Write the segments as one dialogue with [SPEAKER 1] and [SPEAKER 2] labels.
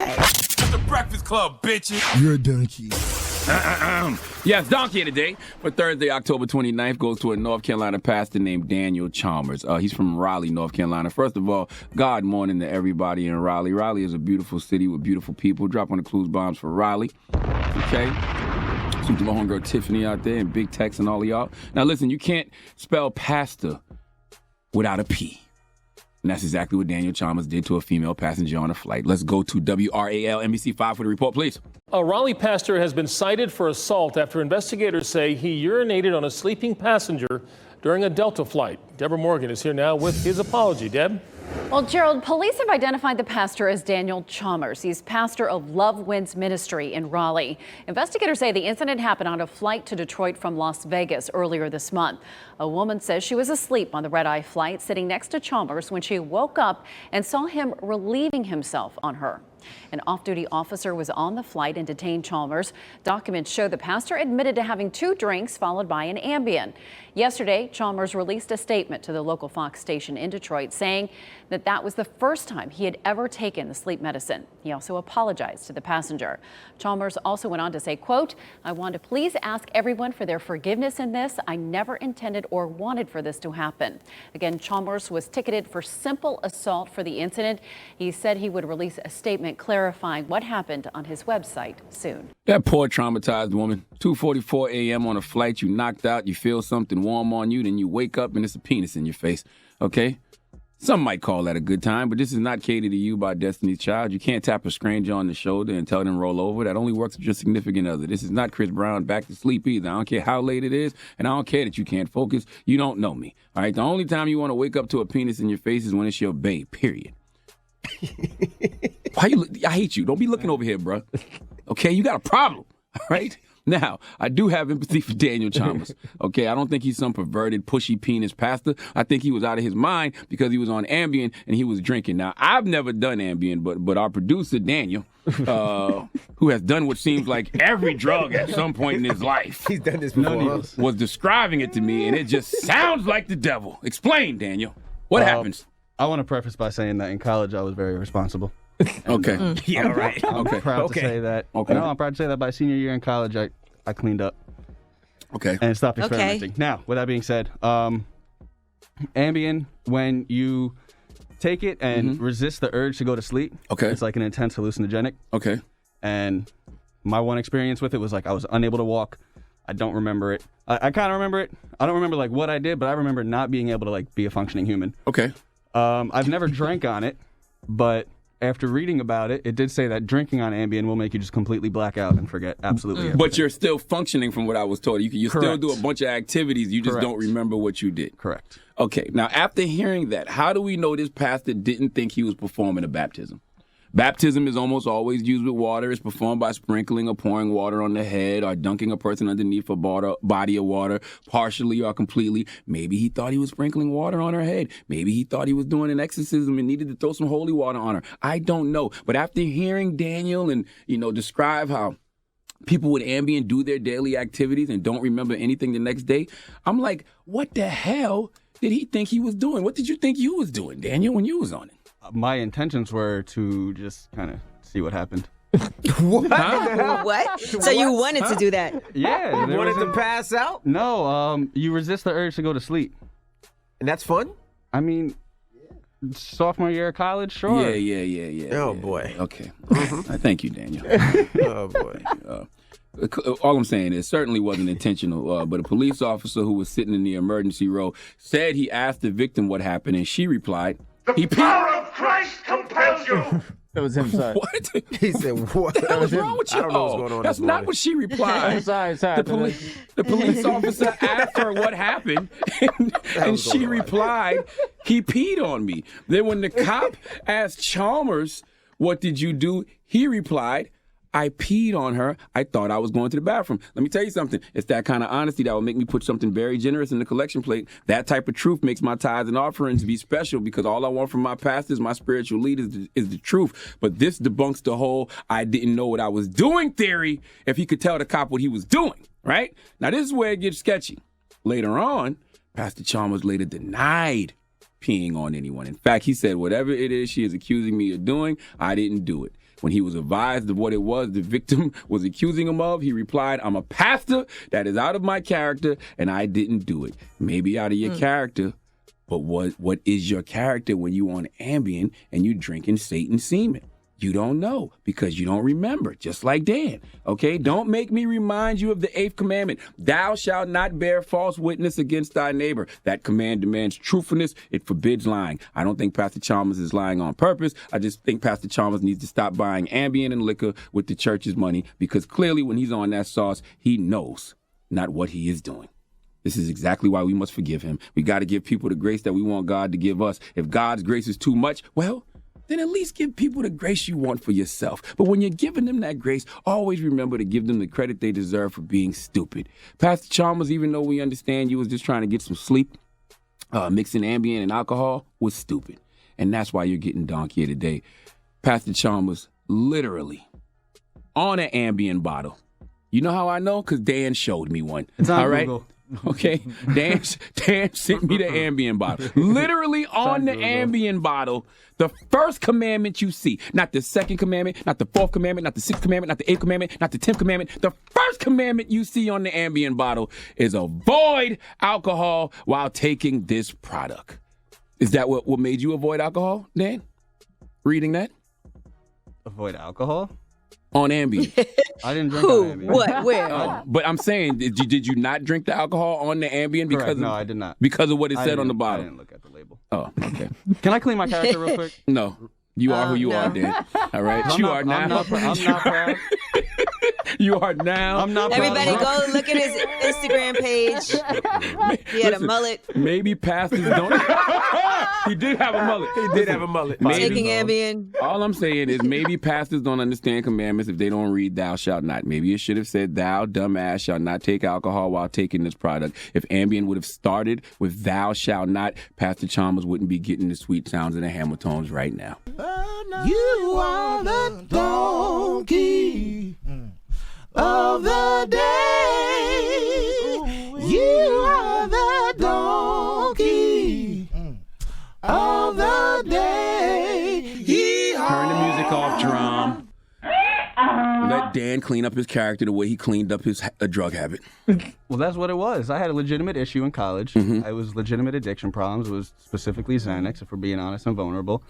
[SPEAKER 1] It's the Breakfast Club, bitches.
[SPEAKER 2] You're a donkey.
[SPEAKER 3] Yes, Donkey of the Day for Thursday, October 29th goes to a North Carolina pastor named Daniel Chalmers. He's from Raleigh, North Carolina. First of all, God morning to everybody in Raleigh. Raleigh is a beautiful city with beautiful people. Drop on the clues bombs for Raleigh. Okay? Salute to my homegirl Tiffany out there and Big Tex and all of y'all. Now listen, you can't spell pastor without a P. And that's exactly what Daniel Chalmers did to a female passenger on a flight. Let's go to WRAL NBC5 for the report, please.
[SPEAKER 4] A Raleigh pastor has been cited for assault after investigators say he urinated on a sleeping passenger during a Delta flight. Deborah Morgan is here now with his apology. Deb?
[SPEAKER 5] Well, Gerald, police have identified the pastor as Daniel Chalmers. He's pastor of Love Wins Ministry in Raleigh. Investigators say the incident happened on a flight to Detroit from Las Vegas earlier this month. A woman says she was asleep on the red-eye flight, sitting next to Chalmers when she woke up and saw him relieving himself on her. An off-duty officer was on the flight and detained Chalmers. Documents show the pastor admitted to having 2 drinks followed by an Ambien. Yesterday, Chalmers released a statement to the local Fox station in Detroit saying that that was the first time he had ever taken the sleep medicine. He also apologized to the passenger. Chalmers also went on to say, quote, "I want to please ask everyone for their forgiveness in this. I never intended or wanted for this to happen." Again, Chalmers was ticketed for simple assault for the incident. He said he would release a statement clarifying what happened on his website soon.
[SPEAKER 3] That poor traumatized woman. 2:44 a.m. on a flight, you knocked out, you feel something warm on you, then you wake up and it's a penis in your face, okay? Some might call that a good time, but this is not catered to you by Destiny's Child. You can't tap a stranger on the shoulder and tell them roll over. That only works with your significant other. This is not Chris Brown back to sleep either. I don't care how late it is, and I don't care that you can't focus. You don't know me, all right? The only time you want to wake up to a penis in your face is when it's your babe, period. Why you? I hate you. Don't be looking over here, bro. Okay, you got a problem, all right? Now, I do have empathy for Daniel Chalmers, okay? I don't think he's some perverted, pushy penis pastor. I think he was out of his mind because he was on Ambien and he was drinking. Now, I've never done Ambien, but our producer, Daniel, who has done what seems like every drug at some point in his life.
[SPEAKER 6] He's done this before.
[SPEAKER 3] Was describing it to me, and it just sounds like the devil. Explain, Daniel. What happens?
[SPEAKER 7] I want to preface by saying that in college I was very responsible.
[SPEAKER 3] Okay.
[SPEAKER 6] Yeah, right.
[SPEAKER 7] I'm proud to say that.
[SPEAKER 3] Okay.
[SPEAKER 7] No, I'm proud to say that by senior year in college I cleaned up.
[SPEAKER 3] Okay.
[SPEAKER 7] And stopped experimenting. Now, with that being said, Ambien, when you take it and resist the urge to go to sleep, it's like an intense hallucinogenic.
[SPEAKER 3] Okay.
[SPEAKER 7] And my one experience with it was like I was unable to walk. I don't remember it. I kind of remember it. I don't remember like what I did, but I remember not being able to like be a functioning human.
[SPEAKER 3] Okay.
[SPEAKER 7] I've never drank on it, but after reading about it, it did say that drinking on Ambien will make you just completely black out and forget absolutely everything.
[SPEAKER 3] But you're still functioning from what I was told. You still
[SPEAKER 7] Correct.
[SPEAKER 3] do a bunch of activities. You just don't remember what you did.
[SPEAKER 7] Correct.
[SPEAKER 3] Okay. Now, after hearing that, how do we know this pastor didn't think he was performing a baptism? Baptism is almost always used with water. It's performed by sprinkling or pouring water on the head or dunking a person underneath a body of water, partially or completely. Maybe he thought he was sprinkling water on her head. Maybe he thought he was doing an exorcism and needed to throw some holy water on her. I don't know. But after hearing Daniel and, describe how people with Ambien do their daily activities and don't remember anything the next day, I'm like, what the hell did he think he was doing? What did you think you was doing, Daniel, when you was on it?
[SPEAKER 7] My intentions were to just kind of see what happened.
[SPEAKER 6] What?
[SPEAKER 3] Huh?
[SPEAKER 8] What? So you wanted to do that?
[SPEAKER 7] Yeah.
[SPEAKER 6] You wanted to pass out?
[SPEAKER 7] No, you resist the urge to go to sleep.
[SPEAKER 6] And that's fun?
[SPEAKER 7] I mean, sophomore year of college, sure.
[SPEAKER 3] Yeah.
[SPEAKER 6] Oh, boy.
[SPEAKER 3] Okay. Thank you, Daniel.
[SPEAKER 6] Oh, boy.
[SPEAKER 3] All I'm saying is, certainly wasn't intentional, but a police officer who was sitting in the emergency row said he asked the victim what happened, and she replied,
[SPEAKER 9] The power of Christ compels you.
[SPEAKER 10] That was him, sorry.
[SPEAKER 3] What?
[SPEAKER 6] He said, what?
[SPEAKER 3] What's wrong with you?
[SPEAKER 6] I don't know what's going on.
[SPEAKER 3] That's not what she replied.
[SPEAKER 10] sorry.
[SPEAKER 3] The police officer asked her what happened, and she replied, he peed on me. Then when the cop asked Chalmers, what did you do? He replied, I peed on her. I thought I was going to the bathroom. Let me tell you something. It's that kind of honesty that will make me put something very generous in the collection plate. That type of truth makes my tithes and offerings be special because all I want from my pastors, my spiritual leaders, is the truth. But this debunks the whole I didn't know what I was doing theory if he could tell the cop what he was doing, right? Now, this is where it gets sketchy. Later on, Pastor Chalmers later denied peeing on anyone. In fact, he said, whatever it is she is accusing me of doing, I didn't do it. When he was advised of what it was the victim was accusing him of, he replied, "I'm a pastor. That is out of my character, and I didn't do it." Maybe out of your character, but what is your character when you on Ambien and you drinking Satan's semen? You don't know because you don't remember, just like Dan. Okay? Don't make me remind you of the 8th commandment. Thou shalt not bear false witness against thy neighbor. That command demands truthfulness. It forbids lying. I don't think Pastor Chalmers is lying on purpose. I just think Pastor Chalmers needs to stop buying Ambien and liquor with the church's money because clearly when he's on that sauce, he knows not what he is doing. This is exactly why we must forgive him. We got to give people the grace that we want God to give us. If God's grace is too much, well, then at least give people the grace you want for yourself. But when you're giving them that grace, always remember to give them the credit they deserve for being stupid. Pastor Chalmers, even though we understand you was just trying to get some sleep, mixing Ambien and alcohol was stupid. And that's why you're getting donkey today. Pastor Chalmers, literally, on an Ambien bottle. You know how I know? Because Dan showed me one.
[SPEAKER 7] It's on
[SPEAKER 3] all right?
[SPEAKER 7] Google.
[SPEAKER 3] Okay, Dan sent me the Ambien bottle. Literally on the Ambien bottle, the first commandment you see, not the second commandment, not the 4th commandment, not the 6th commandment, not the 8th commandment, not the 10th commandment. The first commandment you see on the Ambien bottle is avoid alcohol while taking this product. Is that what made you avoid alcohol, Dan? Reading that?
[SPEAKER 7] Avoid alcohol?
[SPEAKER 3] On Ambien.
[SPEAKER 7] I didn't drink
[SPEAKER 8] Who?
[SPEAKER 7] on Ambien.
[SPEAKER 8] What? Where?
[SPEAKER 3] Oh, but I'm saying, did you not drink the alcohol on the Ambien because
[SPEAKER 7] Correct.
[SPEAKER 3] of,
[SPEAKER 7] No, I did not.
[SPEAKER 3] because of what it
[SPEAKER 7] I
[SPEAKER 3] said on the
[SPEAKER 7] didn't-
[SPEAKER 3] bottle?
[SPEAKER 7] I didn't look at the label.
[SPEAKER 3] Oh, okay.
[SPEAKER 7] Can I clean my character real quick?
[SPEAKER 3] No, you are who you are, Dan. All right,
[SPEAKER 7] I'm
[SPEAKER 3] you
[SPEAKER 7] not-
[SPEAKER 3] are now.
[SPEAKER 7] I'm not proud.
[SPEAKER 3] You are now.
[SPEAKER 7] I'm not proud.
[SPEAKER 8] Everybody go look at his Instagram page. He had a
[SPEAKER 3] Listen,
[SPEAKER 8] mullet.
[SPEAKER 3] Maybe pastors don't. He did have a mullet.
[SPEAKER 6] He did have a mullet.
[SPEAKER 8] Taking Ambien.
[SPEAKER 3] All I'm saying is maybe pastors don't understand commandments if they don't read thou shalt not. Maybe it should have said thou, dumbass, shalt not take alcohol while taking this product. If Ambien would have started with thou shalt not, Pastor Chalmers wouldn't be getting the sweet sounds and the hammer tones right now.
[SPEAKER 1] You are the donkey of the day. You are the donkey of the day.
[SPEAKER 3] Turn the music off, Drum. Let Dan clean up his character the way he cleaned up his drug habit.
[SPEAKER 7] Well, that's what it was. I had a legitimate issue in college. It was legitimate addiction problems. It was specifically Xanax, if we're being honest and vulnerable.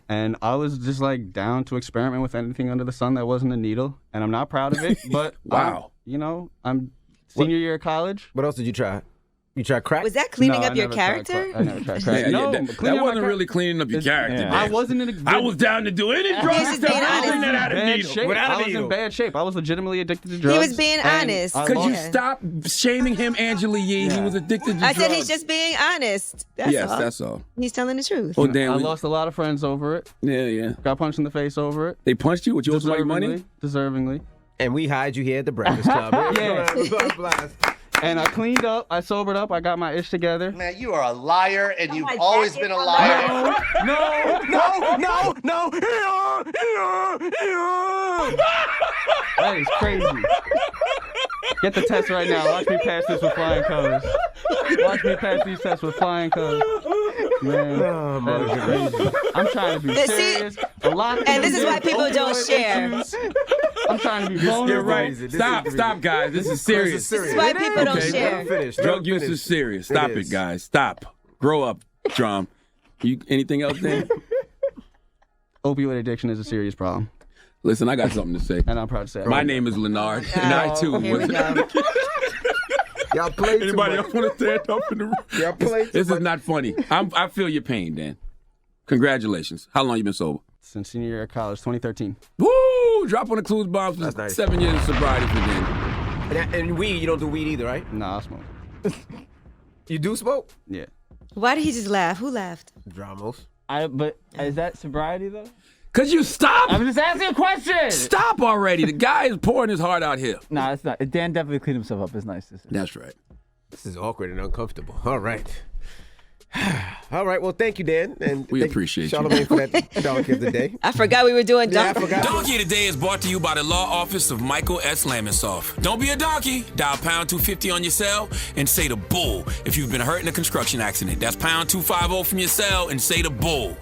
[SPEAKER 7] And I was just like down to experiment with anything under the sun that wasn't a needle. And I'm not proud of it, but
[SPEAKER 3] Wow.
[SPEAKER 7] I'm senior year of college.
[SPEAKER 6] What else did you try? You tried crack?
[SPEAKER 8] Was that cleaning
[SPEAKER 7] No,
[SPEAKER 8] up
[SPEAKER 7] I
[SPEAKER 8] your
[SPEAKER 7] never tried
[SPEAKER 8] character?
[SPEAKER 7] crack. I never tried crack.
[SPEAKER 3] Yeah,
[SPEAKER 7] No,
[SPEAKER 3] that
[SPEAKER 7] but cleaning up my
[SPEAKER 3] wasn't really cleaning up your character,
[SPEAKER 2] yeah.
[SPEAKER 3] Dan.
[SPEAKER 7] I wasn't in a
[SPEAKER 3] I was down to do any drug
[SPEAKER 8] He's just
[SPEAKER 3] stuff
[SPEAKER 8] being honest.
[SPEAKER 3] that had a
[SPEAKER 7] bad
[SPEAKER 3] needle.
[SPEAKER 7] shape.
[SPEAKER 6] Without a
[SPEAKER 7] I was
[SPEAKER 6] needle.
[SPEAKER 7] in bad shape. I was legitimately addicted to drugs.
[SPEAKER 8] He was being
[SPEAKER 7] and
[SPEAKER 8] honest.
[SPEAKER 7] I
[SPEAKER 3] Could you
[SPEAKER 7] lost-
[SPEAKER 3] stop shaming him, Angela Yee? He was addicted to
[SPEAKER 8] I
[SPEAKER 3] drugs.
[SPEAKER 8] said he's just being honest. That's
[SPEAKER 3] Yes,
[SPEAKER 8] all.
[SPEAKER 3] that's all.
[SPEAKER 8] He's telling the truth.
[SPEAKER 3] Oh, Dan,
[SPEAKER 7] I lost a lot of friends over it.
[SPEAKER 3] Yeah.
[SPEAKER 7] Got punched in the face over it.
[SPEAKER 3] They punched you with your somebody money?
[SPEAKER 7] Deservingly.
[SPEAKER 6] And we hide you here at the Breakfast Club.
[SPEAKER 7] Yeah. And I cleaned up. I sobered up. I got my ish together.
[SPEAKER 9] Man, you are a liar, and you've always been a liar.
[SPEAKER 6] No.
[SPEAKER 7] That is crazy. Get the test right now. Watch me pass this with flying colors. Watch me pass these tests with flying colors. Man, that is crazy. I'm trying to be
[SPEAKER 8] See,
[SPEAKER 7] serious. A lot of
[SPEAKER 8] and this is
[SPEAKER 7] people
[SPEAKER 8] why people
[SPEAKER 7] get
[SPEAKER 8] don't
[SPEAKER 7] opioid
[SPEAKER 8] share.
[SPEAKER 7] issues. I'm trying to be vulnerable.
[SPEAKER 3] You're right. Stop, guys. This is serious.
[SPEAKER 8] This is why people don't share.
[SPEAKER 3] Drug use is serious. Stop it, guys. Stop. Grow up, Drum. You anything else, Dan?
[SPEAKER 7] Opioid addiction is a serious problem,
[SPEAKER 3] Listen, I got something to say.
[SPEAKER 7] and I'm proud to say it.
[SPEAKER 3] My name is Leonard, and I too
[SPEAKER 8] Here we
[SPEAKER 3] was.
[SPEAKER 8] go.
[SPEAKER 6] Y'all play too
[SPEAKER 3] Anybody
[SPEAKER 6] much.
[SPEAKER 3] else want to stand up in the room?
[SPEAKER 6] Y'all play too
[SPEAKER 3] This is
[SPEAKER 6] much.
[SPEAKER 3] not funny. I feel your pain, Dan. Congratulations. How long you been sober?
[SPEAKER 7] Since senior year of college, 2013.
[SPEAKER 3] Woo! Drop on the clues bombs for
[SPEAKER 6] That's nice.
[SPEAKER 3] 7 years of sobriety for Dan.
[SPEAKER 6] And weed, you don't do weed either, right?
[SPEAKER 7] Nah, I smoke.
[SPEAKER 6] You do smoke?
[SPEAKER 7] Yeah.
[SPEAKER 8] Why did he just laugh? Who laughed?
[SPEAKER 6] Dramos.
[SPEAKER 2] But is that sobriety though?
[SPEAKER 3] Cause you stop.
[SPEAKER 2] I'm just asking a question.
[SPEAKER 3] Stop already. The guy is pouring his heart out here.
[SPEAKER 2] Nah, it's not. Dan definitely cleaned himself up. It's nice to see.
[SPEAKER 3] That's right.
[SPEAKER 6] This is awkward and uncomfortable. All right. All right. Well, thank you, Dan. And
[SPEAKER 3] We
[SPEAKER 6] thank
[SPEAKER 3] appreciate you.
[SPEAKER 6] Charlamagne for that donkey of the day.
[SPEAKER 8] I forgot we were doing
[SPEAKER 6] Yeah, I
[SPEAKER 8] dump.
[SPEAKER 6] forgot.
[SPEAKER 1] Donkey Today is brought to you by the law office of Michael S. Lamonsoff. Don't be a donkey. Dial pound 250 on your cell and say the bull if you've been hurt in a construction accident. That's pound 250 from your cell and say the bull.